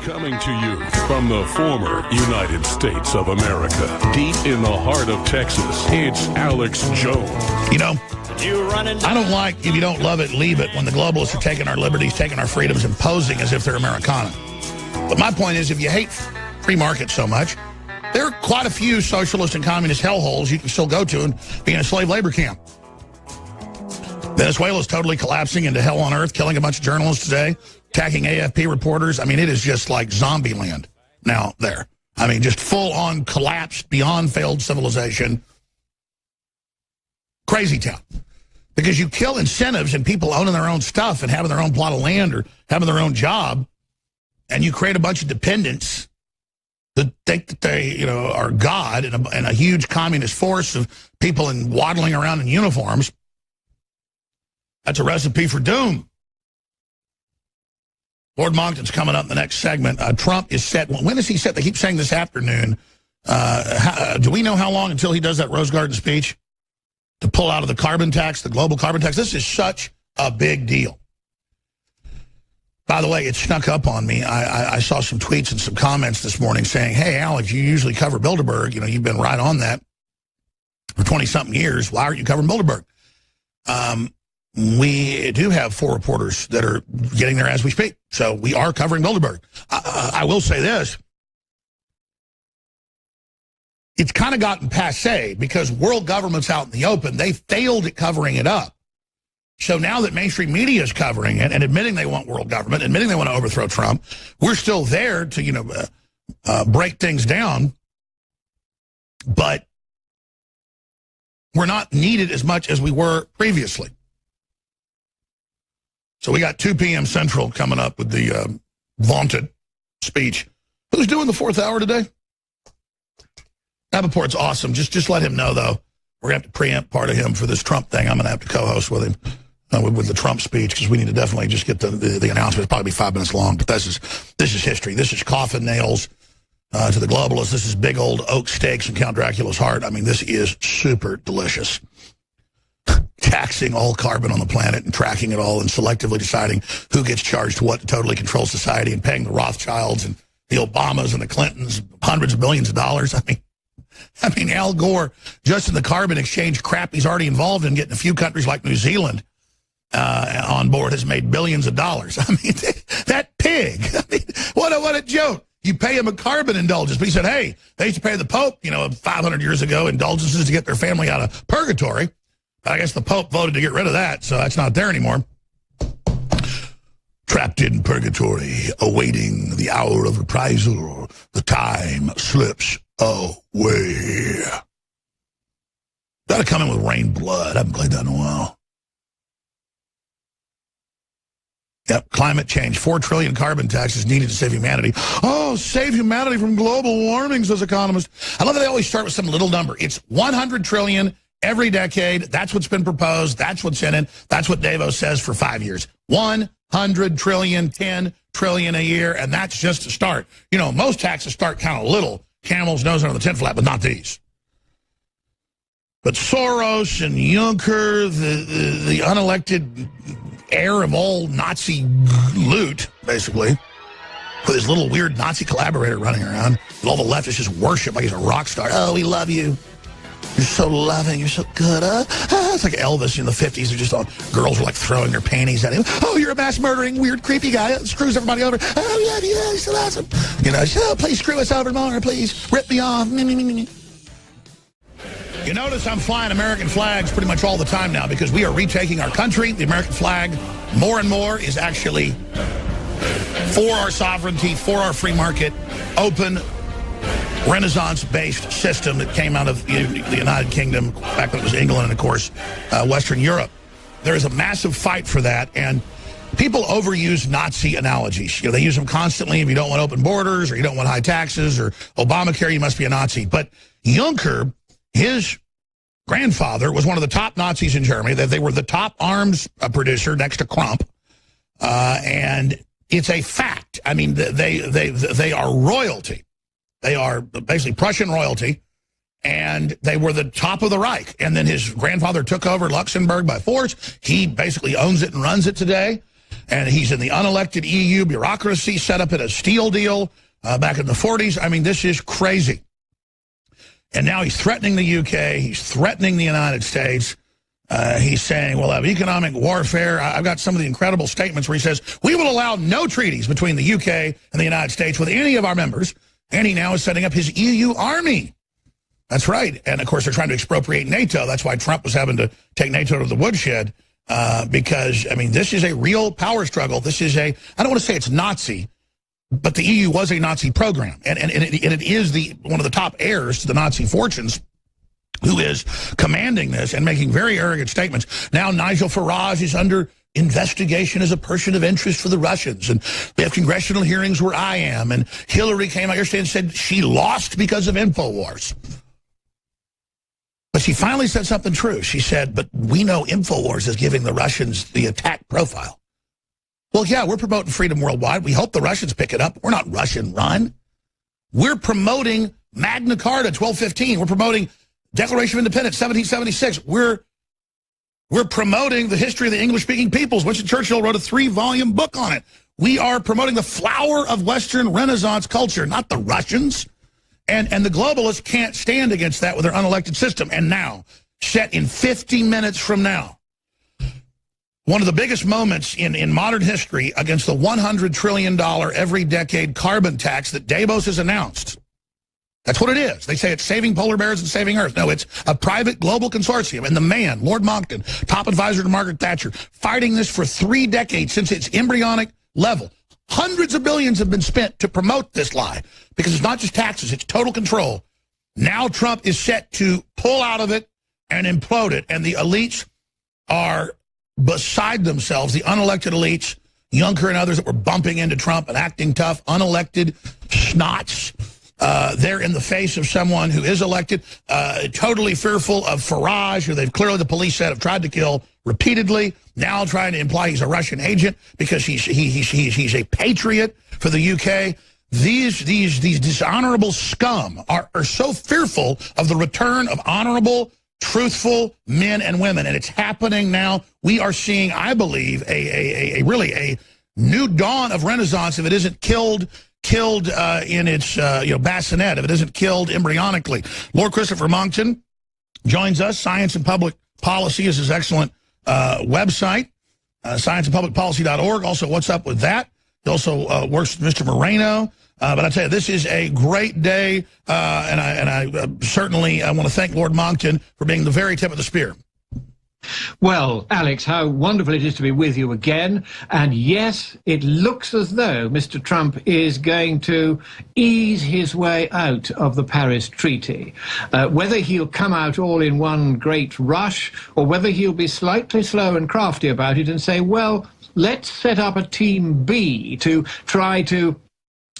Coming to you from the former United States of America, deep in the heart of Texas, it's Alex Jones. You know, I don't like if you don't love it, leave it, when the globalists are taking our liberties, taking our freedoms, and posing as if they're Americana. But my point is, if you hate free market so much, there are quite a few socialist and communist hellholes you can still go to and be in a slave labor camp. Venezuela is totally collapsing into hell on earth, killing a bunch of journalists today, attacking AFP reporters. I mean, it is just like zombie land now there. I mean, just full-on collapsed, beyond failed civilization. Crazy town. Because you kill incentives and people owning their own stuff and having their own plot of land or having their own job, and you create a bunch of dependents that think that they, you know, are God and a huge communist force of people waddling around in uniforms. That's a recipe for doom. Lord Monckton's coming up in the next segment. Trump is set. When is he set? They keep saying this afternoon. Do we know how long until he does that Rose Garden speech to pull out of the carbon tax, the global carbon tax? This is such a big deal. By the way, it snuck up on me. I saw some tweets and some comments this morning saying, hey, Alex, you usually cover Bilderberg. You know, you've been right on that for 20-something years. Why aren't you covering Bilderberg? We do have 4 reporters that are getting there as we speak. So we are covering Bilderberg. I will say this. It's kind of gotten passe because world government's out in the open. They failed at covering it up. So now that mainstream media is covering it and admitting they want world government, admitting they want to overthrow Trump, we're still there to, you know, break things down. But we're not needed as much as we were previously. So we got 2 p.m. Central coming up with the vaunted speech. Who's doing the 4th hour today? Davenport's awesome. Just let him know, though. We're going to have to preempt part of him for this Trump thing. I'm going to have to co-host with him with the Trump speech because we need to definitely just get the announcement. It'll probably be 5 minutes long, but this is history. This is coffin nails to the globalists. This is big old oak steaks from Count Dracula's heart. I mean, this is super delicious. Taxing all carbon on the planet and tracking it all and selectively deciding who gets charged what to totally control society and paying the Rothschilds and the Obamas and the Clintons hundreds of billions of dollars. I mean, Al Gore, just in the carbon exchange crap he's already involved in, getting a few countries like New Zealand on board, has made billions of dollars. I mean, that pig. I mean, what a joke. You pay him a carbon indulgence. But he said, hey, they used to pay the Pope, 500 years ago, indulgences to get their family out of purgatory. I guess the Pope voted to get rid of that, so that's not there anymore. Trapped in purgatory, awaiting the hour of reprisal, the time slips away. Gotta come in with Rain Blood. I haven't played that in a while. Yep, climate change. 4 trillion carbon tax is needed to save humanity. Oh, save humanity from global warming, says economists. I love that they always start with some little number. It's 100 trillion every decade. That's what's been proposed. That's what's in it. That's what Davos says for 5 years. 100 trillion, 10 trillion a year, and that's just a start. You know, most taxes start kind of little. Camel's nose under the tin flat, but not these. But Soros and Juncker, the unelected heir of all Nazi loot, basically, with his little weird Nazi collaborator running around, and all the leftists just worship like he's a rock star. Oh, we love you. You're so loving. You're so good. It's like Elvis in the 50s. They're just all, girls were like throwing their panties at him. Oh, you're a mass murdering, weird, creepy guy that screws everybody over. Oh, yeah, you're so awesome. You know, oh, please screw us over more, please. Rip me off. You notice I'm flying American flags pretty much all the time now because we are retaking our country. The American flag, more and more, is actually for our sovereignty, for our free market, open, Renaissance-based system that came out of the United Kingdom back when it was England and, of course, Western Europe. There is a massive fight for that, and people overuse Nazi analogies. You know, they use them constantly. If you don't want open borders or you don't want high taxes or Obamacare, you must be a Nazi. But Juncker, his grandfather, was one of the top Nazis in Germany. They were the top arms producer next to Crump, and it's a fact. I mean, they are royalty. They are basically Prussian royalty, and they were the top of the Reich. And then his grandfather took over Luxembourg by force. He basically owns it and runs it today. and he's in the unelected EU bureaucracy set up in a steel deal back in the 40s. I mean, this is crazy. And now he's threatening the UK. He's threatening the United States. He's saying we'll have economic warfare. I've got some of the incredible statements where he says, we will allow no treaties between the UK and the United States with any of our members. And he now is setting up his EU army. That's right. And, of course, they're trying to expropriate NATO. That's why Trump was having to take NATO to the woodshed because, I mean, this is a real power struggle. This is I don't want to say it's Nazi, but the EU was a Nazi program. And it is one of the top heirs to the Nazi fortunes who is commanding this and making very arrogant statements. Now Nigel Farage is under investigation as a person of interest for the Russians. And we have congressional hearings where I am. And Hillary came out yesterday and said she lost because of InfoWars. But she finally said something true. She said, but we know InfoWars is giving the Russians the attack profile. Well, yeah, we're promoting freedom worldwide. We hope the Russians pick it up. We're not Russian-run. We're promoting Magna Carta 1215. We're promoting Declaration of Independence 1776. We're promoting the history of the English-speaking peoples. Winston Churchill wrote a 3-volume book on it. We are promoting the flower of Western Renaissance culture, not the Russians. And the globalists can't stand against that with their unelected system. And now, set in 50 minutes from now, one of the biggest moments in modern history against the $100 trillion every decade carbon tax that Davos has announced. That's what it is. They say it's saving polar bears and saving Earth. No, it's a private global consortium. And the man, Lord Monckton, top advisor to Margaret Thatcher, fighting this for 3 decades since its embryonic level. Hundreds of billions have been spent to promote this lie because it's not just taxes, it's total control. Now Trump is set to pull out of it and implode it. And the elites are beside themselves, the unelected elites, Juncker and others that were bumping into Trump and acting tough, unelected schnots. They're in the face of someone who is elected, totally fearful of Farage, who they've clearly, the police said, have tried to kill repeatedly, now trying to imply he's a Russian agent because he's a patriot for the UK. These dishonorable scum are so fearful of the return of honorable, truthful men and women, and it's happening now. We are seeing, I believe, really a new dawn of Renaissance if it isn't killed in its bassinet, if it isn't killed embryonically. Lord Christopher Monckton joins us. Science and Public Policy is his excellent website, scienceandpublicpolicy.org. Also, what's up with that? He also works with Mr. Moreno. But I tell you, this is a great day, and I certainly want to thank Lord Monckton for being the very tip of the spear. Well, Alex, how wonderful it is to be with you again. And yes, it looks as though Mr. Trump is going to ease his way out of the Paris Treaty. Whether he'll come out all in one great rush or whether he'll be slightly slow and crafty about it and say, well, let's set up a team B to try to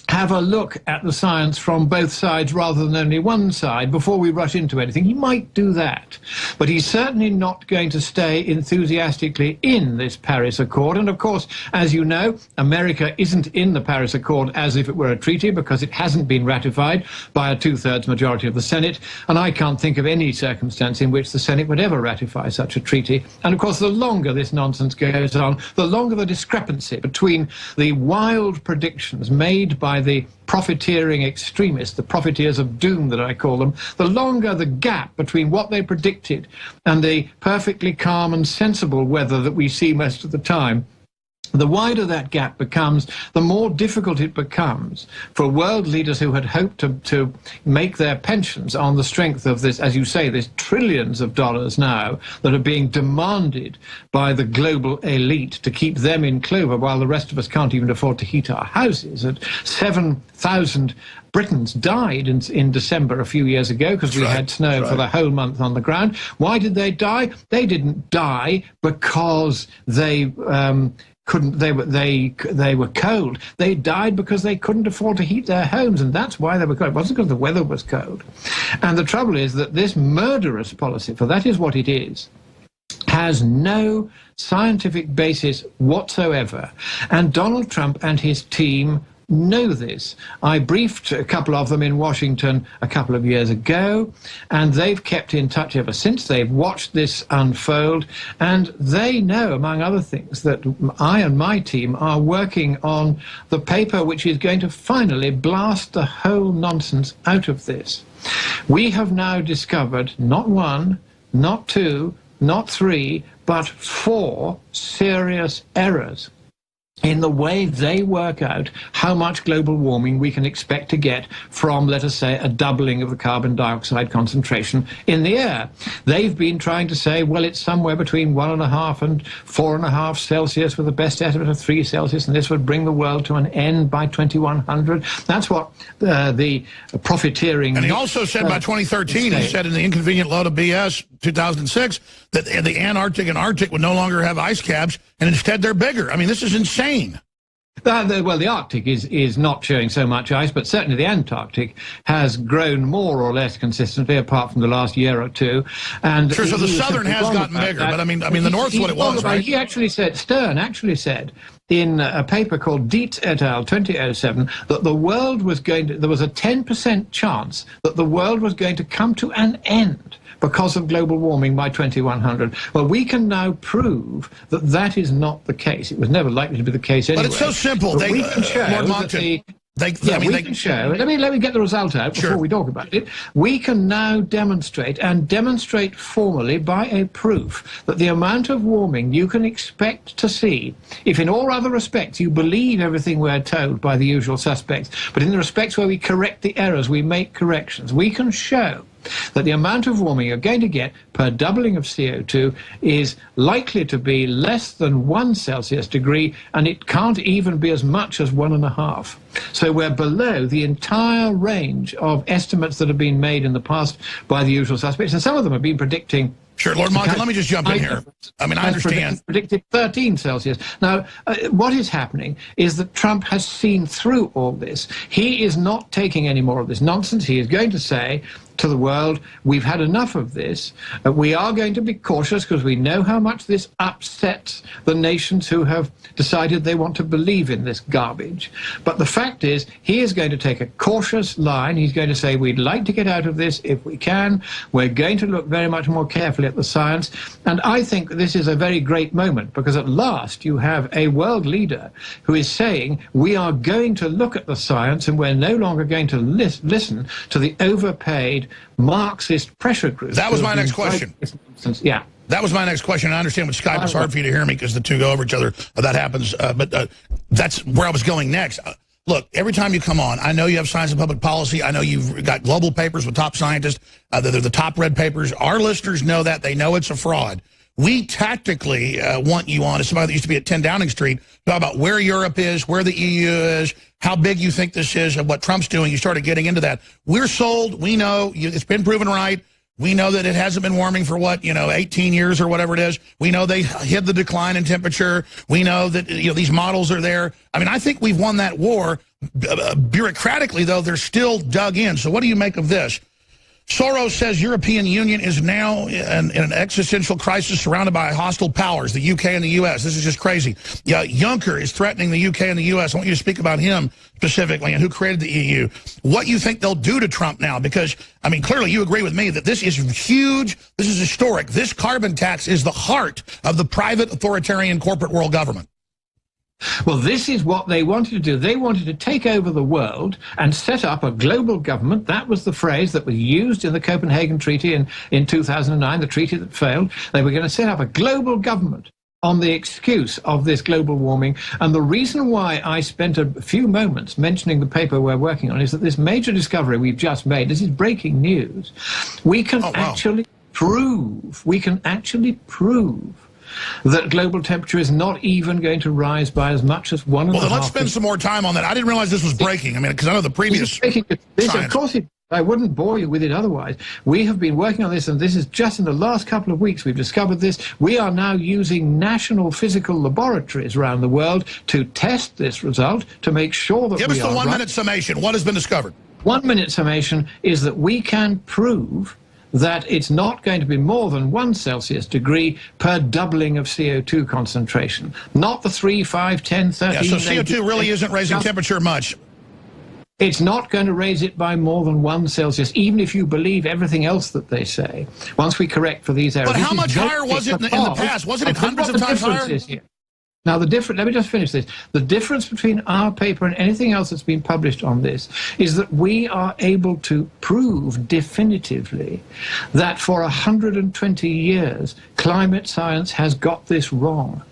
have a look at the science from both sides rather than only one side before we rush into anything. He might do that, but he's certainly not going to stay enthusiastically in this Paris Accord. And of course, as you know, America isn't in the Paris Accord as if it were a treaty because it hasn't been ratified by a 2/3 majority of the Senate. And I can't think of any circumstance in which the Senate would ever ratify such a treaty. And of course, the longer this nonsense goes on, the longer the discrepancy between the wild predictions made by the profiteering extremists, the profiteers of doom that I call them, the longer the gap between what they predicted and the perfectly calm and sensible weather that we see most of the time, the wider that gap becomes, the more difficult it becomes for world leaders who had hoped to make their pensions on the strength of this, as you say, there's trillions of dollars now that are being demanded by the global elite to keep them in clover while the rest of us can't even afford to heat our houses. At 7,000 Britons died in December a few years ago because we had snow for the whole month on the ground. Why did they die? They didn't die because they they were cold. They died because they couldn't afford to heat their homes, and that's why they were cold. It wasn't because the weather was cold. And the trouble is that this murderous policy, for that is what it is, has no scientific basis whatsoever. And Donald Trump and his team know this. I briefed a couple of them in Washington a couple of years ago, and they've kept in touch ever since. They've watched this unfold, and they know, among other things, that I and my team are working on the paper which is going to finally blast the whole nonsense out of this. We have now discovered not one, not two, not three, but 4 serious errors in the way they work out how much global warming we can expect to get from, let us say, a doubling of the carbon dioxide concentration in the air. They've been trying to say, well, it's somewhere between 1.5 and 4.5 Celsius with the best estimate of 3 Celsius, and this would bring the world to an end by 2100. That's what the profiteering... And he also said by 2013, he said in the Inconvenient Load of BS 2006, that the Antarctic and Arctic would no longer have ice caps, and instead they're bigger. I mean, this is insane. Well, the Arctic is not showing so much ice, but certainly the Antarctic has grown more or less consistently, apart from the last year or two. And sure, so the southern has gotten bigger, but I mean the north's what it was, right? He actually said, Stern actually said, in a paper called Dietz et al. 2007, that the world was there was a 10% chance that the world was going to come to an end because of global warming by 2100. Well, we can now prove that that is not the case. It was never likely to be the case anyway. But it's so simple. We can show Lord Monckton, we can show. Let me get the result out before we talk about it. We can now demonstrate, and demonstrate formally by a proof, that the amount of warming you can expect to see, if in all other respects you believe everything we're told by the usual suspects, but in the respects where we correct the errors, we make corrections, we can show that the amount of warming you're going to get per doubling of CO2 is likely to be less than 1 Celsius degree, and it can't even be as much as 1.5. So we're below the entire range of estimates that have been made in the past by the usual suspects, and some of them have been predicting... Sure, Lord Monckton, let me just jump in here. I mean, I understand. Predicted 13 Celsius. Now, what is happening is that Trump has seen through all this. He is not taking any more of this nonsense. He is going to say to the world, we've had enough of this. We are going to be cautious because we know how much this upsets the nations who have decided they want to believe in this garbage. But the fact is, he is going to take a cautious line. He's going to say, we'd like to get out of this if we can. We're going to look very much more carefully at the science. And I think this is a very great moment, because at last you have a world leader who is saying, we are going to look at the science and we're no longer going to listen to the overpaid Marxist pressure groups. That was my next question. Yeah. That was my next question. I understand with Skype it's hard for you to hear me because the two go over each other. That happens. But that's where I was going next. Look, every time you come on, I know you have science and public policy. I know you've got global papers with top scientists. They're the top read papers. Our listeners know that. They know it's a fraud. We tactically want you on, as somebody that used to be at 10 Downing Street, talk about where Europe is, where the EU is, how big you think this is, and what Trump's doing. You started getting into that. We're sold. We know. It's been proven right. We know that it hasn't been warming for, 18 years or whatever it is. We know they hid the decline in temperature. We know that these models are there. I mean, I think we've won that war. Bureaucratically, though, they're still dug in. So what do you make of this? Soros says European Union is now in an existential crisis surrounded by hostile powers, the UK and the US. This is just crazy. Yeah, Juncker is threatening the UK and the US. I want you to speak about him specifically and who created the EU. What you think they'll do to Trump now? Because, I mean, clearly you agree with me that this is huge. This is historic. This carbon tax is the heart of the private authoritarian corporate world government. Well, this is what they wanted to do. They wanted to take over the world and set up a global government. That was the phrase that was used in the Copenhagen Treaty in 2009, the treaty that failed. They were going to set up a global government on the excuse of this global warming. And the reason why I spent a few moments mentioning the paper we're working on is that this major discovery we've just made, this is breaking news, we can actually prove that global temperature is not even going to rise by as much as 1.5. Well, then let's spend some more time on that. I didn't realize this was breaking. I mean, because I know the previous of course, I wouldn't bore you with it otherwise. We have been working on this, and this is just in the last couple of weeks we've discovered this. We are now using national physical laboratories around the world to test this result, to make sure that Give us the 1 minute summation. What has been discovered? 1 minute summation is that we can prove that it's not going to be more than 1 Celsius degree per doubling of CO2 concentration, not the 3, 5, 10, 13. Yeah, so CO2 really isn't raising temperature much. It's not going to raise it by more than 1 Celsius, even if you believe everything else that they say. Once we correct for these errors. But how much higher was it in the past? Wasn't it hundreds of times higher? Now, let me just finish this. The difference between our paper and anything else that's been published on this is that we are able to prove definitively that for 120 years, climate science has got this wrong.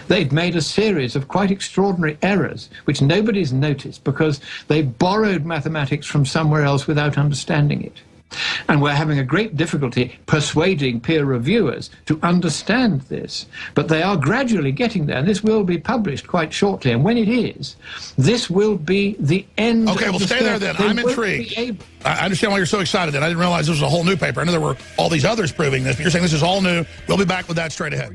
They've made a series of quite extraordinary errors, which nobody's noticed because they borrowed mathematics from somewhere else without understanding it. And we're having a great difficulty persuading peer reviewers to understand this. But they are gradually getting there, and this will be published quite shortly. And when it is, this will be the end. Okay, well, stay there then. I'm intrigued. I understand why you're so excited. And I didn't realize this was a whole new paper. I know there were all these others proving this, but you're saying this is all new. We'll be back with that straight ahead.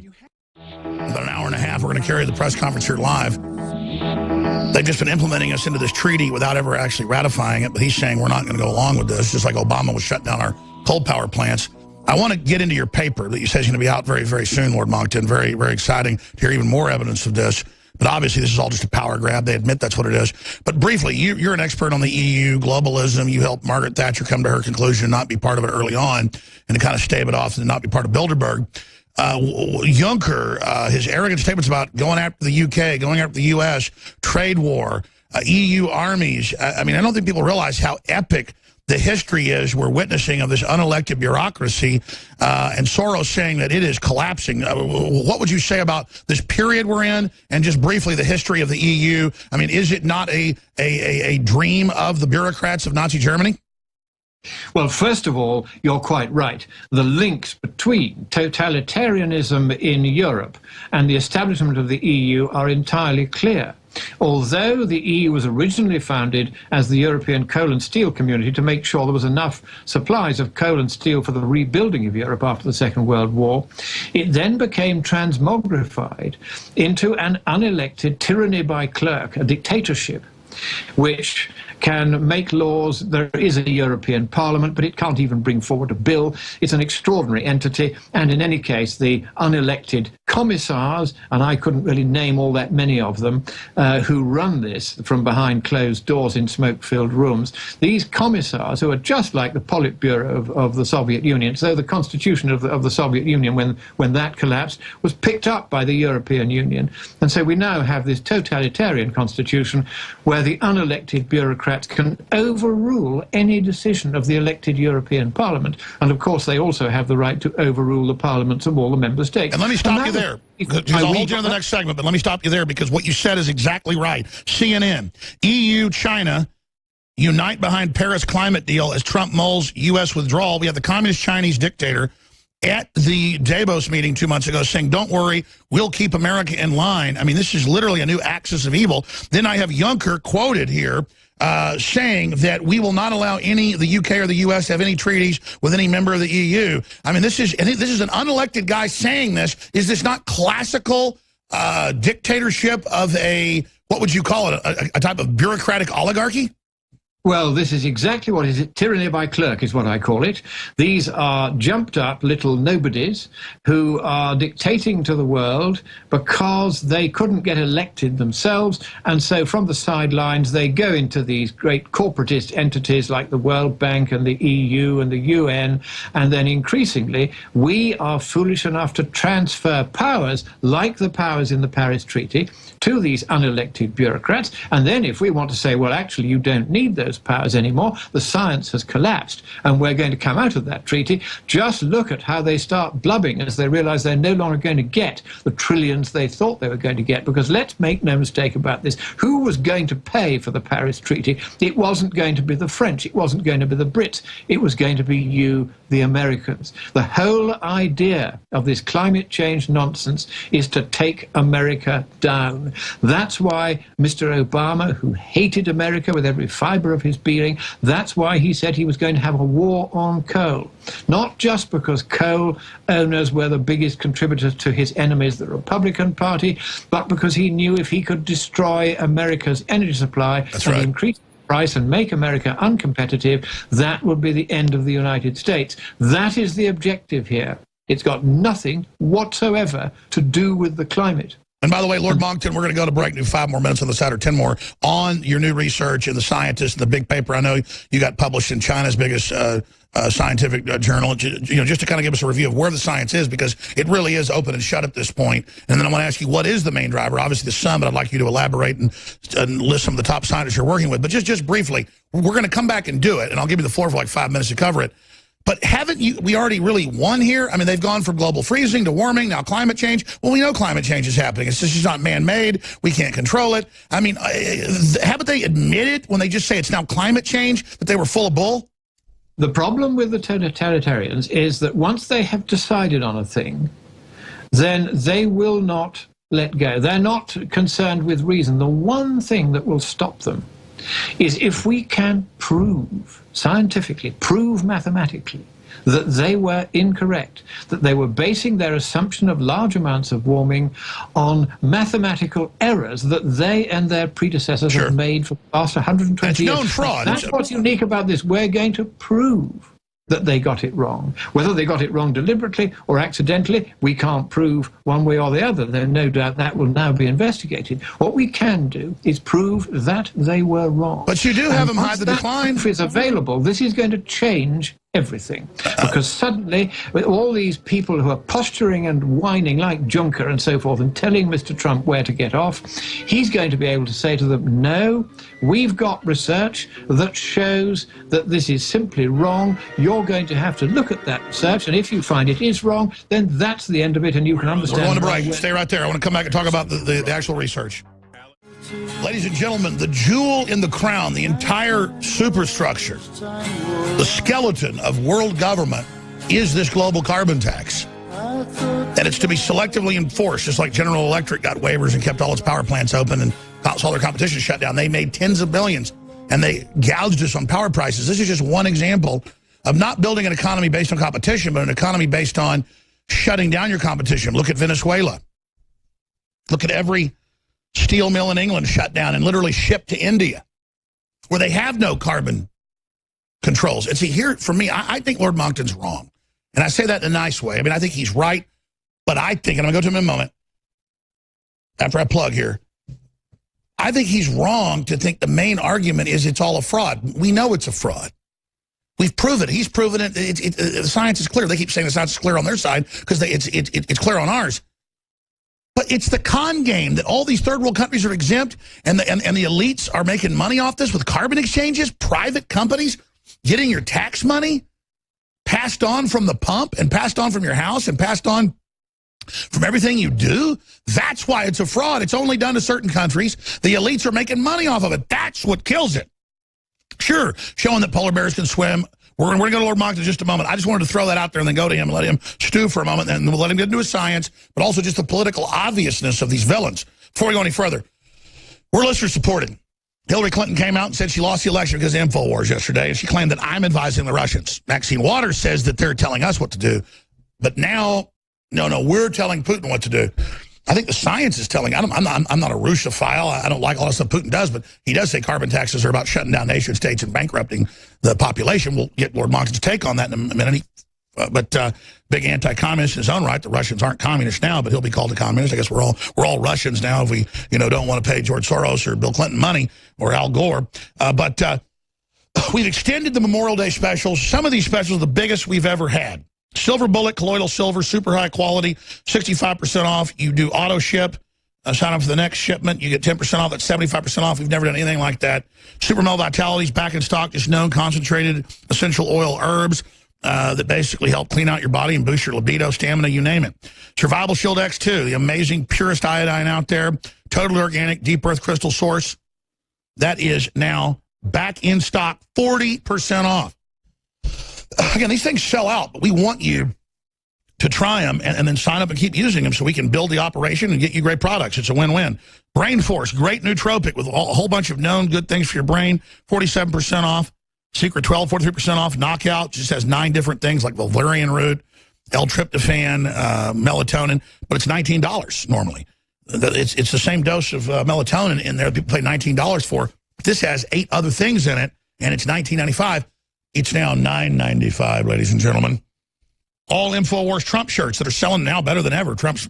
In about an hour and a half, we're going to carry the press conference here live. They've just been implementing us into this treaty without ever actually ratifying it, but he's saying we're not going to go along with this, just like Obama was shutting down our coal power plants. I want to get into your paper that you say is going to be out very, very soon, Lord Monckton. Very, very exciting to hear even more evidence of this. But obviously this is all just a power grab. They admit that's what it is. But briefly, you're an expert on the EU, globalism. You helped Margaret Thatcher come to her conclusion and not be part of it early on and to kind of stave it off and not be part of Bilderberg. Juncker, his arrogant statements about going after the UK, going after the US, trade war, EU armies. I mean, I don't think people realize how epic the history is we're witnessing of this unelected bureaucracy, and Soros saying that it is collapsing. What would you say about this period we're in, and just briefly the history of the EU? I mean, is it not a dream of the bureaucrats of Nazi Germany? Well, first of all, you're quite right. The links between totalitarianism in Europe and the establishment of the EU are entirely clear. Although the EU was originally founded as the European coal and steel community to make sure there was enough supplies of coal and steel for the rebuilding of Europe after the Second World War, it then became transmogrified into an unelected tyranny by clerk, a dictatorship, which can make laws. There is a European Parliament, but it can't even bring forward a bill. It's an extraordinary entity, and in any case, the unelected commissars, and I couldn't really name all that many of them, who run this from behind closed doors in smoke-filled rooms, these commissars, who are just like the Politburo of the Soviet Union, so the constitution of the Soviet Union, when that collapsed, was picked up by the European Union. And so we now have this totalitarian constitution where the unelected bureaucrats can overrule any decision of the elected European Parliament. And of course, they also have the right to overrule the parliaments of all the member states. And let me stop you there. I'll hold you in the next segment, but let me stop you there because what you said is exactly right. CNN, EU, China unite behind Paris climate deal as Trump mulls U.S. withdrawal. We have the communist Chinese dictator at the Davos meeting 2 months ago saying, don't worry, we'll keep America in line. I mean, this is literally a new axis of evil. Then I have Juncker quoted here saying that we will not allow the UK or the US to have any treaties with any member of the EU. I mean, this is an unelected guy saying this. Is this not classical dictatorship of a, what would you call it, a type of bureaucratic oligarchy? Well, this is exactly what is it. Tyranny by clerk is what I call it. These are jumped up little nobodies who are dictating to the world because they couldn't get elected themselves. And so from the sidelines, they go into these great corporatist entities like the World Bank and the EU and the UN. And then increasingly, we are foolish enough to transfer powers like the powers in the Paris Treaty to these unelected bureaucrats. And then if we want to say, well, actually, you don't need those powers anymore, the science has collapsed and we're going to come out of that treaty, just look at how they start blubbing as they realize they're no longer going to get the trillions they thought they were going to get. Because let's make no mistake about this, who was going to pay for the Paris Treaty? It wasn't going to be the French, it wasn't going to be the Brits, it was going to be you, the Americans. The whole idea of this climate change nonsense is to take America down. That's why Mr. Obama, who hated America with every fiber of his being, that's why he said he was going to have a war on coal. Not just because coal owners were the biggest contributors to his enemies, the Republican Party, but because he knew if he could destroy America's energy supply and increase price and make America uncompetitive, that would be the end of the United States. That is the objective here. It's got nothing whatsoever to do with the climate. And by the way, Lord Monckton, we're going to go to break. Do 5 more minutes on the side or 10 more on your new research and the scientists and the big paper. I know you got published in China's biggest scientific journal. Just to kind of give us a review of where the science is, because it really is open and shut at this point. And then I want to ask you, what is the main driver? Obviously the sun, but I'd like you to elaborate and list some of the top scientists you're working with. But just briefly, we're going to come back and do it, and I'll give you the floor for like 5 minutes to cover it. But haven't we already really won here? I mean, they've gone from global freezing to warming, now climate change. Well, we know climate change is happening. It's just not man-made. We can't control it. I mean, haven't they admitted when they just say it's now climate change that they were full of bull? The problem with the totalitarians is that once they have decided on a thing, then they will not let go. They're not concerned with reason. The one thing that will stop them is if we can prove scientifically, prove mathematically, that they were incorrect, that they were basing their assumption of large amounts of warming on mathematical errors that they and their predecessors have made for the past 120 years. It's known fraud. That's what's unique about this. We're going to prove that they got it wrong. Whether they got it wrong deliberately or accidentally, we can't prove one way or the other. There's no doubt that will now be investigated. What we can do is prove that they were wrong. But you do have them hide the decline. If it's available, this is going to change everything. Because suddenly, with all these people who are posturing and whining like Juncker and so forth and telling Mr. Trump where to get off, he's going to be able to say to them, no, we've got research that shows that this is simply wrong. You're going to have to look at that research, and if you find it is wrong, then that's the end of it, and you can understand. We're going to break. Stay right there. I want to come back and talk about the actual research. Ladies and gentlemen, the jewel in the crown, the entire superstructure, the skeleton of world government is this global carbon tax. And it's to be selectively enforced, just like General Electric got waivers and kept all its power plants open and saw their competition shut down. They made tens of billions, and they gouged us on power prices. This is just one example of not building an economy based on competition, but an economy based on shutting down your competition. Look at Venezuela. Look at every steel mill in England shut down and literally shipped to India, where they have no carbon controls. And see, here, for me, I think Lord Monckton's wrong. And I say that in a nice way. I mean, I think he's right, but I think, and I'm going to go to him in a moment, after I plug here, I think he's wrong to think the main argument is it's all a fraud. We know it's a fraud. We've proven it. He's proven it. The science is clear. They keep saying the science is clear on their side because it's clear on ours. But it's the con game that all these third world countries are exempt, and the elites are making money off this with carbon exchanges, private companies getting your tax money passed on from the pump and passed on from your house and passed on from everything you do. That's why it's a fraud. It's only done to certain countries. The elites are making money off of it. That's what kills it. Sure, showing that polar bears can swim. We're going to go to Lord Monckton in just a moment. I just wanted to throw that out there and then go to him and let him stew for a moment, and we'll let him get into his science, but also just the political obviousness of these villains. Before we go any further, we're listener supported. Hillary Clinton came out and said she lost the election because of InfoWars yesterday, and she claimed that I'm advising the Russians. Maxine Waters says that they're telling us what to do, but now, no, we're telling Putin what to do. I think the science is telling. I'm not a Russophile. I don't like all the stuff Putin does, but he does say carbon taxes are about shutting down nation states and bankrupting the population. We'll get Lord Monckton's take on that in a minute. But big anti-communist in his own right. The Russians aren't communists now, but he'll be called a communist. I guess we're all Russians now if we don't want to pay George Soros or Bill Clinton money or Al Gore. But we've extended the Memorial Day specials. Some of these specials are the biggest we've ever had. Silver bullet, colloidal silver, super high quality, 65% off. You do auto ship. Sign up for the next shipment. You get 10% off. That's 75% off. We've never done anything like that. Super Male Vitality's back in stock. Just known concentrated essential oil herbs that basically help clean out your body and boost your libido, stamina, you name it. Survival Shield X2, the amazing purest iodine out there. Totally organic, deep earth crystal source. That is now back in stock, 40% off. Again, these things sell out, but we want you to try them and then sign up and keep using them so we can build the operation and get you great products. It's a win-win. Brain Force, great nootropic with a whole bunch of known good things for your brain, 47% off. Secret 12, 43% off. Knockout just has 9 different things like valerian root, L-tryptophan, melatonin, but it's $19 normally. It's the same dose of melatonin in there that people pay $19 for. This has 8 other things in it, and it's $19.95. It's now $9.95, ladies and gentlemen. All InfoWars Trump shirts that are selling now better than ever. Trump's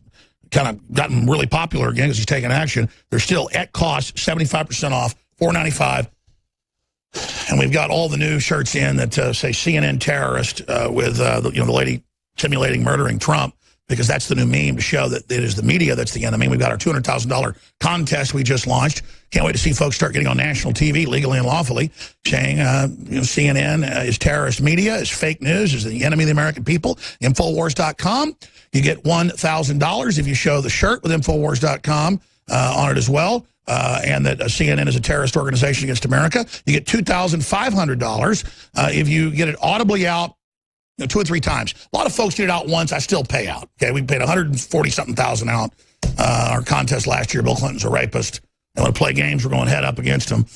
kind of gotten really popular again because he's taking action. They're still at cost, 75% off, $4.95. And we've got all the new shirts in that say CNN terrorist with the lady simulating murdering Trump, because that's the new meme to show that it is the media that's the enemy. We've got our $200,000 contest we just launched. Can't wait to see folks start getting on national TV legally and lawfully saying CNN is terrorist media, is fake news, is the enemy of the American people. Infowars.com. You get $1,000 if you show the shirt with Infowars.com on it as well. And that CNN is a terrorist organization against America. You get $2,500 if you get it audibly out 2 or 3 times. A lot of folks get it out once. I still pay out. Okay, we paid 140-something thousand out. Our contest last year, Bill Clinton's a rapist. They want to play games. We're going head up against him.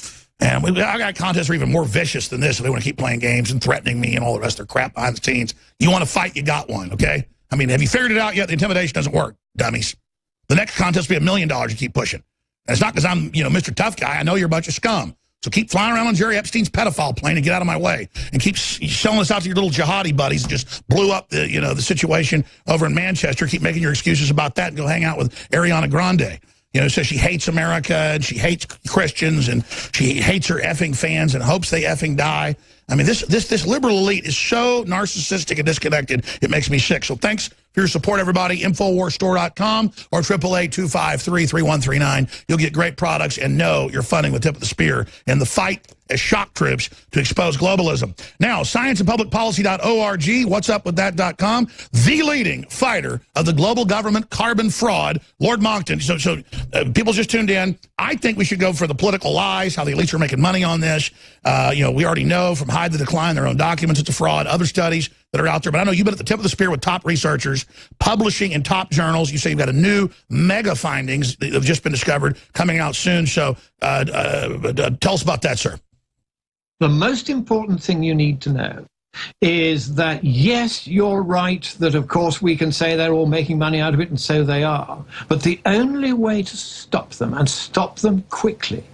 And I got contests that are even more vicious than this if they want to keep playing games and threatening me and all the rest of their crap behind the scenes. You want to fight, you got one, okay? I mean, have you figured it out yet? The intimidation doesn't work, dummies. The next contest will be $1 million you keep pushing. And it's not because I'm, Mr. Tough Guy. I know you're a bunch of scum. So keep flying around on Jerry Epstein's pedophile plane and get out of my way. And keep selling this out to your little jihadi buddies that just blew up the, the situation over in Manchester. Keep making your excuses about that and go hang out with Ariana Grande. So she hates America and she hates Christians and she hates her effing fans and hopes they effing die. I mean, this liberal elite is so narcissistic and disconnected, it makes me sick. So thanks for your support, everybody. Infowarsstore.com or 888-253-3139. You'll get great products and know you're funding the tip of the spear in the fight as shock troops to expose globalism. Now, scienceandpublicpolicy.org, what's up with that.com, the leading fighter of the global government carbon fraud, Lord Monckton. So people just tuned in. I think we should go for the political lies, how the elites are making money on this. We already know from Hide the Decline, their own documents, it's a fraud, other studies that are out there. But I know you've been at the tip of the spear with top researchers, publishing in top journals. You say you've got a new mega findings that have just been discovered coming out soon. So tell us about that, sir. The most important thing you need to know is that, yes, you're right, that of course we can say they're all making money out of it, and so they are. But the only way to stop them, and stop them quickly,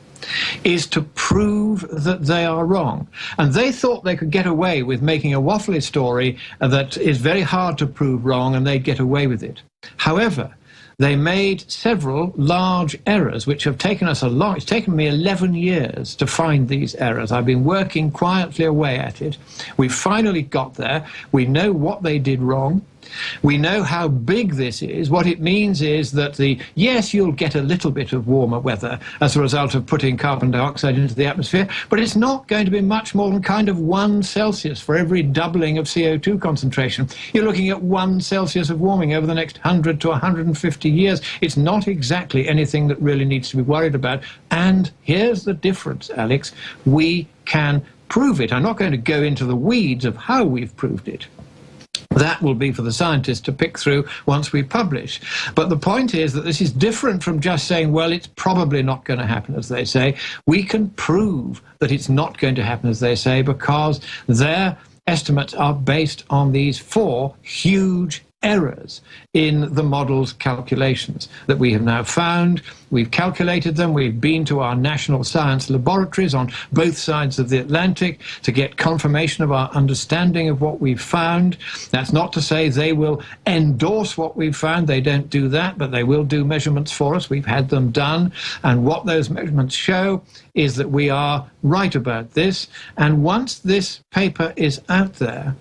is to prove that they are wrong. And they thought they could get away with making a waffly story that is very hard to prove wrong, and they'd get away with it. However, they made several large errors, which have taken us it's taken me 11 years to find these errors. I've been working quietly away at it. We finally got there. We know what they did wrong. We know how big this is. What it means is that yes, you'll get a little bit of warmer weather as a result of putting carbon dioxide into the atmosphere, but it's not going to be much more than kind of 1 Celsius for every doubling of CO2 concentration. You're looking at 1 Celsius of warming over the next 100 to 150 years. It's not exactly anything that really needs to be worried about. And here's the difference, Alex. We can prove it. I'm not going to go into the weeds of how we've proved it. That will be for the scientists to pick through once we publish. But the point is that this is different from just saying, well, it's probably not going to happen, as they say. We can prove that it's not going to happen, as they say, because their estimates are based on these 4 huge errors in the model's calculations that we have now found. We've calculated them. We've been to our national science laboratories on both sides of the Atlantic to get confirmation of our understanding of what we've found. That's not to say they will endorse what we've found. They don't do that, but they will do measurements for us. We've had them done. And what those measurements show is that we are right about this. And once this paper is out there,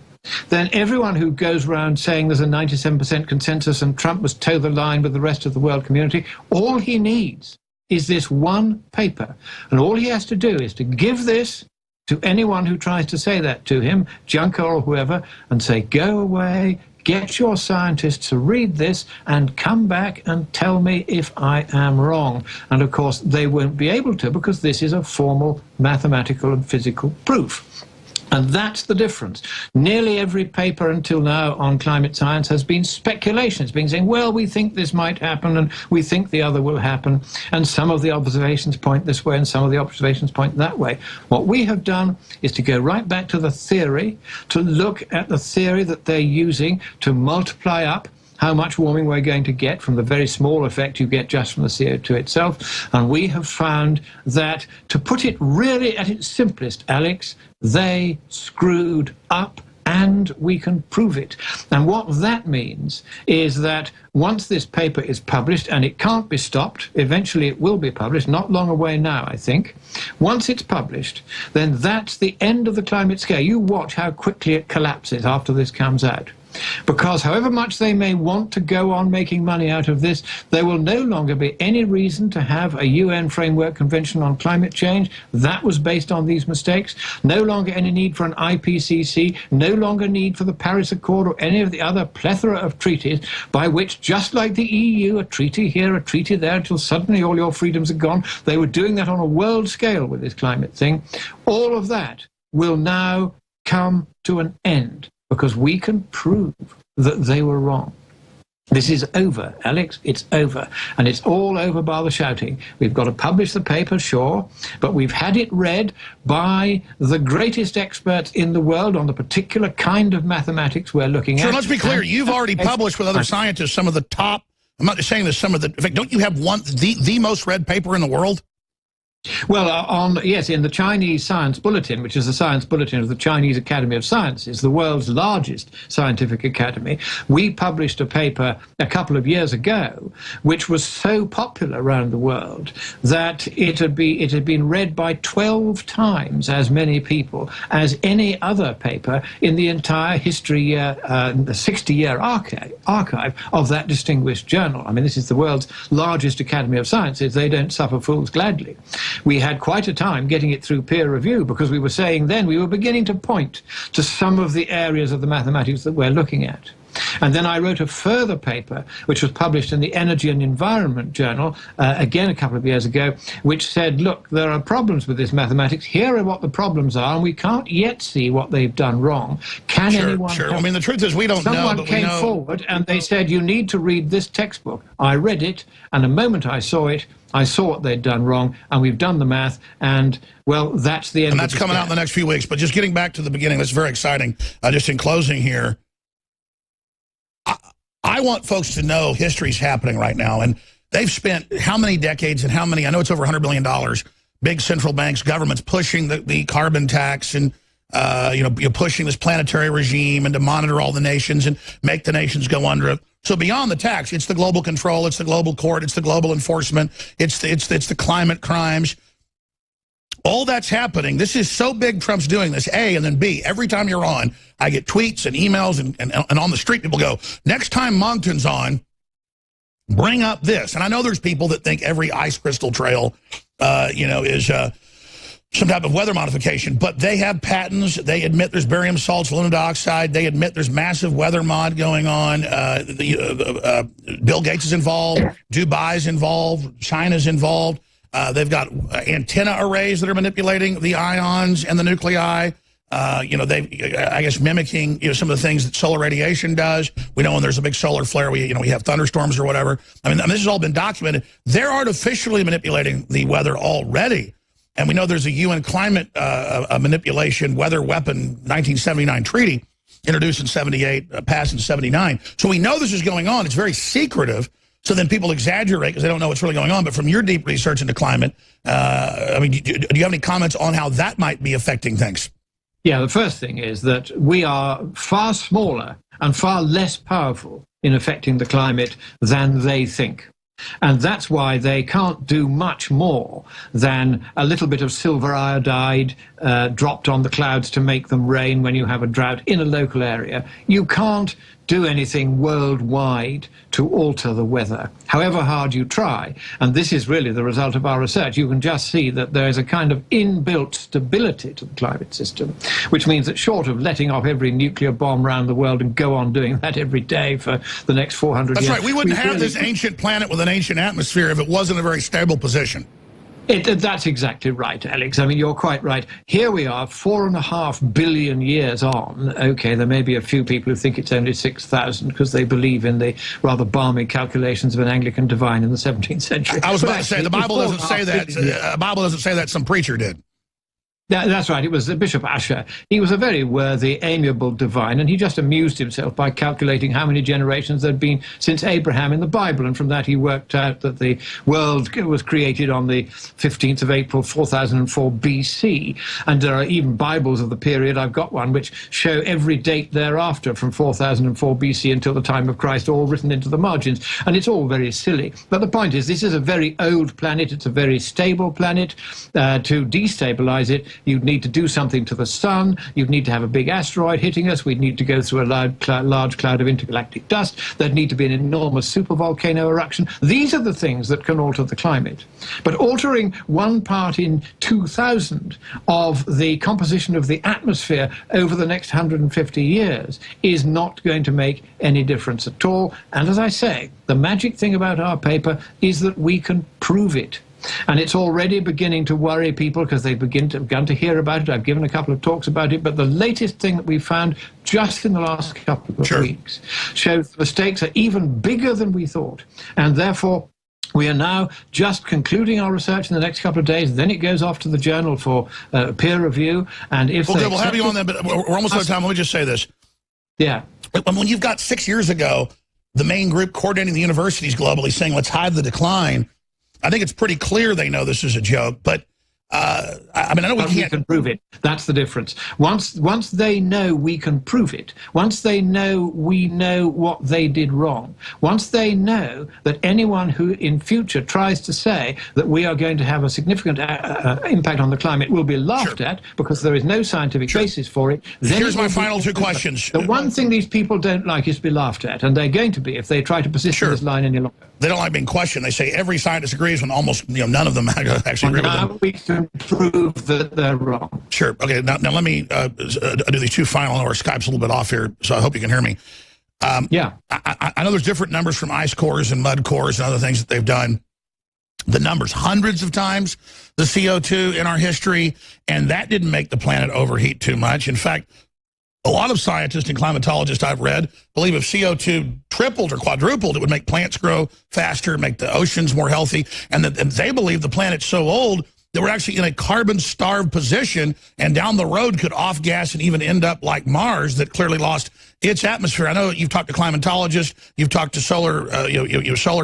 then everyone who goes around saying there's a 97% consensus and Trump must toe the line with the rest of the world community, all he needs is this one paper. And all he has to do is to give this to anyone who tries to say that to him, Juncker or whoever, and say, go away, get your scientists to read this and come back and tell me if I am wrong. And of course, they won't be able to, because this is a formal mathematical and physical proof. And that's the difference. Nearly every paper until now on climate science has been speculation. It's been saying, well, we think this might happen and we think the other will happen. And some of the observations point this way and some of the observations point that way. What we have done is to go right back to the theory, to look at the theory that they're using to multiply up how much warming we're going to get from the very small effect you get just from the CO2 itself. And we have found that, to put it really at its simplest, Alex, they screwed up, and we can prove it. And what that means is that once this paper is published, and it can't be stopped, eventually it will be published, not long away now, I think. Once it's published, then that's the end of the climate scare. You watch how quickly it collapses after this comes out. Because however much they may want to go on making money out of this, there will no longer be any reason to have a UN Framework Convention on Climate Change. That was based on these mistakes. No longer any need for an IPCC, no longer need for the Paris Accord or any of the other plethora of treaties by which, just like the EU, a treaty here, a treaty there, until suddenly all your freedoms are gone. They were doing that on a world scale with this climate thing. All of that will now come to an end, because we can prove that they were wrong. This is over, Alex. It's over. And it's all over by the shouting. We've got to publish the paper, sure, but we've had it read by the greatest experts in the world on the particular kind of mathematics we're looking at. So let's be clear. You've already published with other scientists some of the top, I'm not just saying this, some of the, in fact, don't you have the most read paper in the world? Well, yes, in the Chinese Science Bulletin, which is the science bulletin of the Chinese Academy of Sciences, the world's largest scientific academy, we published a paper a couple of years ago which was so popular around the world that it had been read by 12 times as many people as any other paper in the entire history, the 60-year archive of that distinguished journal. I mean, this is the world's largest Academy of Sciences. They don't suffer fools gladly. We had quite a time getting it through peer review, because we were saying then we were beginning to point to some of the areas of the mathematics that we're looking at. And then I wrote a further paper, which was published in the Energy and Environment Journal, again a couple of years ago, which said, look, there are problems with this mathematics. Here are what the problems are, and we can't yet see what they've done wrong. Can anyone help? I mean, the truth is we don't know. Someone came forward and they said, you need to read this textbook. I read it, and the moment I saw it, I saw what they'd done wrong, and we've done the math, and, well, that's the end of it. And that's coming out in the next few weeks. But just getting back to the beginning, that's very exciting. Just in closing here, I want folks to know history's happening right now, and they've spent how many decades and how many, I know it's over $100 billion, big central banks, governments pushing the carbon tax and pushing this planetary regime and to monitor all the nations and make the nations go under it. So beyond the tax, it's the global control, it's the global court, it's the global enforcement, it's the climate crimes. All that's happening. This is so big, Trump's doing this, A, and then B. Every time you're on, I get tweets and emails, and on the street people go, next time Monckton's on, bring up this. And I know there's people that think every ice crystal trail, is some type of weather modification, but they have patents. They admit there's barium salts, aluminum dioxide. They admit there's massive weather mod going on. Bill Gates is involved. Dubai's involved. China's involved. They've got antenna arrays that are manipulating the ions and the nuclei. I guess mimicking some of the things that solar radiation does. We know when there's a big solar flare, we have thunderstorms or whatever. I mean, this has all been documented. They're artificially manipulating the weather already. And we know there's a UN climate manipulation weather weapon 1979 treaty introduced in 78, passed in 79. So we know this is going on. It's very secretive. So then people exaggerate because they don't know what's really going on. But from your deep research into climate, do you have any comments on how that might be affecting things? Yeah, the first thing is that we are far smaller and far less powerful in affecting the climate than they think. And that's why they can't do much more than a little bit of silver iodide dropped on the clouds to make them rain when you have a drought in a local area. You can't do anything worldwide to alter the weather, however hard you try. And this is really the result of our research. You can just see that there is a kind of inbuilt stability to the climate system, which means that short of letting off every nuclear bomb around the world and go on doing that every day for the next 400 years. That's right. We wouldn't have this ancient planet with an ancient atmosphere if it wasn't a very stable position. That's exactly right, Alex. I mean, you're quite right. Here we are, 4.5 billion years on. Okay, there may be a few people who think it's only 6,000 because they believe in the rather balmy calculations of an Anglican divine in the 17th century. I was about to say, the Bible doesn't say that. The Bible doesn't say that. Some preacher did. That's right. It was Bishop Usher. He was a very worthy, amiable divine, and he just amused himself by calculating how many generations there'd been since Abraham in the Bible. And from that, he worked out that the world was created on the 15th of April, 4004 BC. And there are even Bibles of the period, I've got one, which show every date thereafter from 4004 BC until the time of Christ, all written into the margins. And it's all very silly. But the point is, this is a very old planet. It's a very stable planet. To destabilize it, you'd need to do something to the sun. You'd need to have a big asteroid hitting us. We'd need to go through a large cloud of intergalactic dust. There'd need to be an enormous supervolcano eruption. These are the things that can alter the climate. But altering 1 part in 2,000 of the composition of the atmosphere over the next 150 years is not going to make any difference at all. And as I say, the magic thing about our paper is that we can prove it. And it's already beginning to worry people because they've begun to hear about it. I've given a couple of talks about it, but the latest thing that we've found just in the last couple of weeks shows the stakes are even bigger than we thought. And therefore, we are now just concluding our research in the next couple of days. Then it goes off to the journal for peer review. And if we'll have you on then, but we're almost out of time. Let me just say this. Yeah. When you've got 6 years ago, the main group coordinating the universities globally saying, let's hide the decline, I think it's pretty clear they know this is a joke, but I mean, I know we can prove it. That's the difference. Once they know we can prove it, once they know we know what they did wrong, once they know that anyone who in future tries to say that we are going to have a significant impact on the climate will be laughed at because there is no scientific basis for it. Then here's my final 2 questions. The one thing these people don't like is to be laughed at, and they're going to be if they try to persist in this line any longer. They don't like being questioned. They say every scientist agrees when almost none of them actually agree with them. We can prove that they're wrong. Sure. Okay, now let me do these 2 final, or Skype's a little bit off here, so I hope you can hear me. Yeah. I know there's different numbers from ice cores and mud cores and other things that they've done. The numbers, hundreds of times the CO2 in our history, and that didn't make the planet overheat too much. In fact, a lot of scientists and climatologists I've read believe if CO2 tripled or quadrupled, it would make plants grow faster, make the oceans more healthy, and they believe the planet's so old that we're actually in a carbon-starved position and down the road could off-gas and even end up like Mars that clearly lost its atmosphere. I know you've talked to climatologists, you've talked to solar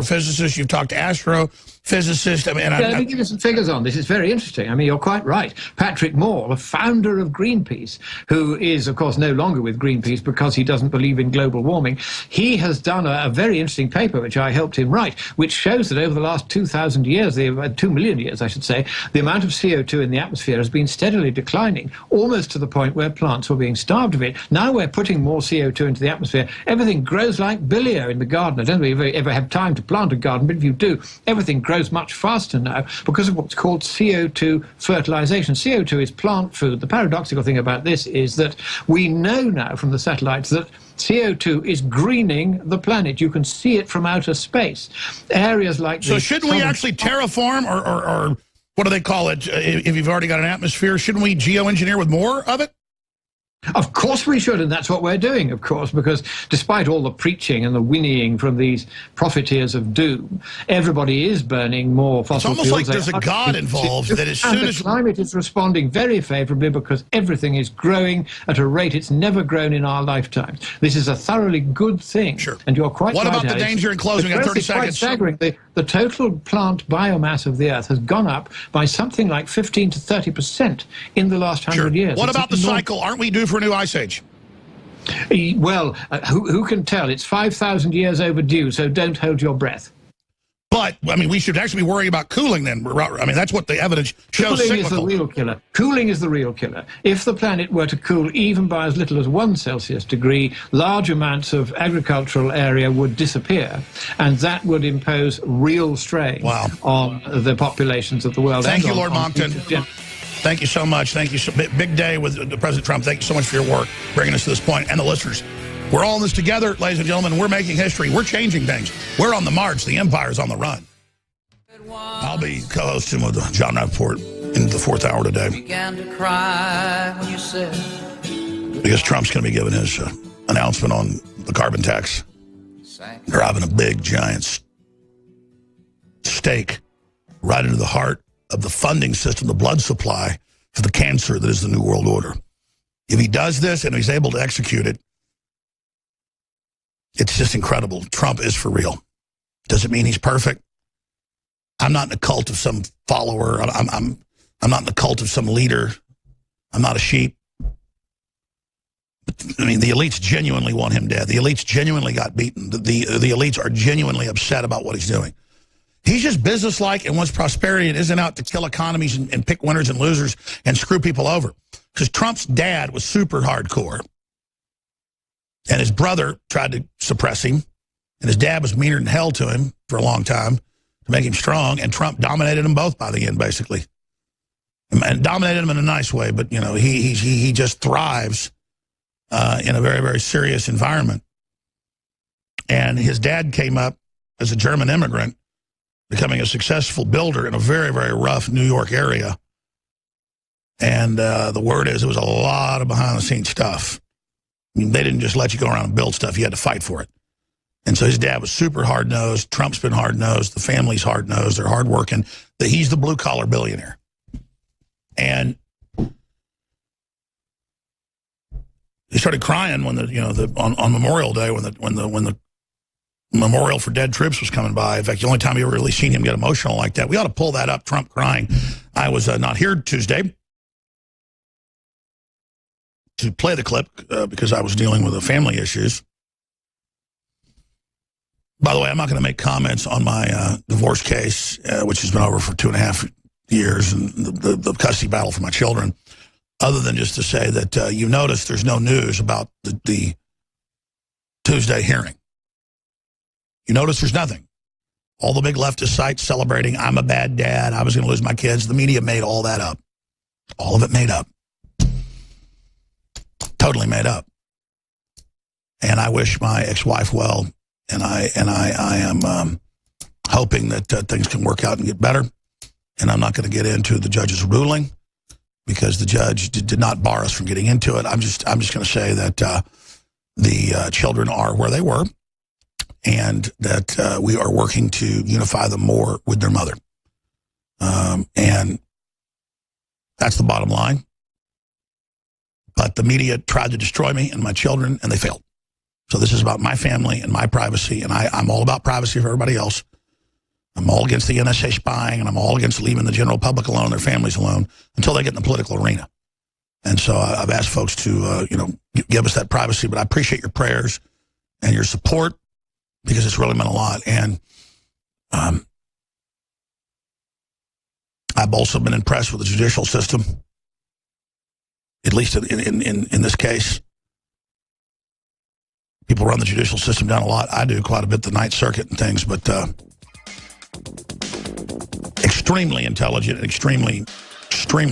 physicists, you've talked to astrophysicists. I mean, let me give you some figures on this. It's very interesting. I mean, you're quite right. Patrick Moore, the founder of Greenpeace, who is, of course, no longer with Greenpeace because he doesn't believe in global warming, he has done a very interesting paper, which I helped him write, which shows that over the last 2,000 years, 2 million years, I should say, the amount of CO2 in the atmosphere has been steadily declining, almost to the point where plants were being starved of it. Now we're putting more CO2 into the atmosphere. Everything grows like bilio in the garden. I don't know if you ever have time to plant a garden, but if you do, everything grows much faster now because of what's called CO2 fertilization. CO2 is plant food. The paradoxical thing about this is that we know now from the satellites that CO2 is greening the planet. You can see it from outer space. Areas like so shouldn't we actually terraform or what do they call it? If you've already got an atmosphere, shouldn't we geoengineer with more of it? Of course we should, and that's what we're doing, of course, because despite all the preaching and the whinnying from these profiteers of doom, everybody is burning more fossil fuels. It's almost like there's a God involved that as soon as... the climate is responding very favorably because everything is growing at a rate it's never grown in our lifetimes. This is a thoroughly good thing. Sure. And you're quite right. What about the danger in closing? At 30 seconds. Quite staggering. The total plant biomass of the Earth has gone up by something like 15 to 30% in the last 100 years. What about the cycle? Aren't we due for a new ice age? Well, who can tell? It's 5,000 years overdue, so don't hold your breath. But, I mean, we should actually be worrying about cooling then. I mean, that's what the evidence shows. Cooling is the real killer. Cooling is the real killer. If the planet were to cool even by as little as 1 Celsius degree, large amounts of agricultural area would disappear, and that would impose real strain on the populations of the world. Thank you, Lord Monckton. Thank you so much. Thank you. Big day with President Trump. Thank you so much for your work, bringing us to this point, and the listeners. We're all in this together, ladies and gentlemen. We're making history. We're changing things. We're on the march. The empire's on the run. I'll be co-hosting with John Rappaport in the 4th hour today. Began to cry when you said, because Trump's going to be giving his announcement on the carbon tax. Driving a big, giant stake right into the heart of the funding system, the blood supply for the cancer that is the New World Order. If he does this and he's able to execute it, it's just incredible. Trump is for real. Does it mean he's perfect? I'm not in the cult of some follower. I'm not in the cult of some leader. I'm not a sheep. I mean, the elites genuinely want him dead. The elites genuinely got beaten. The elites are genuinely upset about what he's doing. He's just businesslike and wants prosperity and isn't out to kill economies and pick winners and losers and screw people over. Because Trump's dad was super hardcore. And his brother tried to suppress him. And his dad was meaner than hell to him for a long time to make him strong. And Trump dominated them both by the end, basically. And dominated them in a nice way. But, you know, he just thrives in a very, very serious environment. And his dad came up as a German immigrant, becoming a successful builder in a very, very rough New York area. And the word is it was a lot of behind-the-scenes stuff. I mean, they didn't just let you go around and build stuff. You had to fight for it. And so his dad was super hard-nosed. Trump's been hard-nosed. The family's hard-nosed. They're hard-working. He's the blue-collar billionaire. And he started crying when on Memorial Day when the memorial for dead troops was coming by. In fact, the only time you ever really seen him get emotional like that. We ought to pull that up, Trump crying. I was not here Tuesday to play the clip because I was dealing with the family issues. By the way, I'm not going to make comments on my divorce case, which has been over for 2.5 years, and the custody battle for my children, other than just to say that you notice there's no news about the Tuesday hearing. You notice there's nothing. All the big leftist sites celebrating, I'm a bad dad, I was going to lose my kids. The media made all that up. All of it made up. Totally made up. And I wish my ex-wife well, and I am hoping that things can work out and get better. And I'm not going to get into the judge's ruling because the judge did not bar us from getting into it. I'm just going to say that the children are where they were, and that we are working to unify them more with their mother. And that's the bottom line. But the media tried to destroy me and my children, and they failed. So this is about my family and my privacy, and I'm all about privacy for everybody else. I'm all against the NSA spying, and I'm all against leaving the general public alone, their families alone, until they get in the political arena. And so I've asked folks to, give us that privacy. But I appreciate your prayers and your support because it's really meant a lot. And I've also been impressed with the judicial system, at least in this case. People run the judicial system down a lot. I do quite a bit, the Ninth Circuit and things, but extremely intelligent and extremely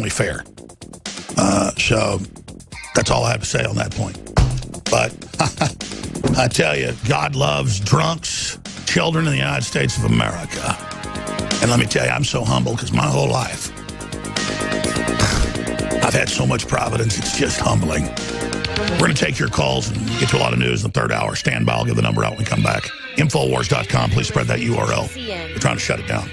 fair. So that's all I have to say on that point. But I tell you, God loves drunks, children in the United States of America. And let me tell you, I'm so humble because my whole life, I've had so much providence, it's just humbling. We're going to take your calls and get to a lot of news in the third hour. Stand by, I'll give the number out when we come back. Infowars.com, please spread that URL. We're trying to shut it down.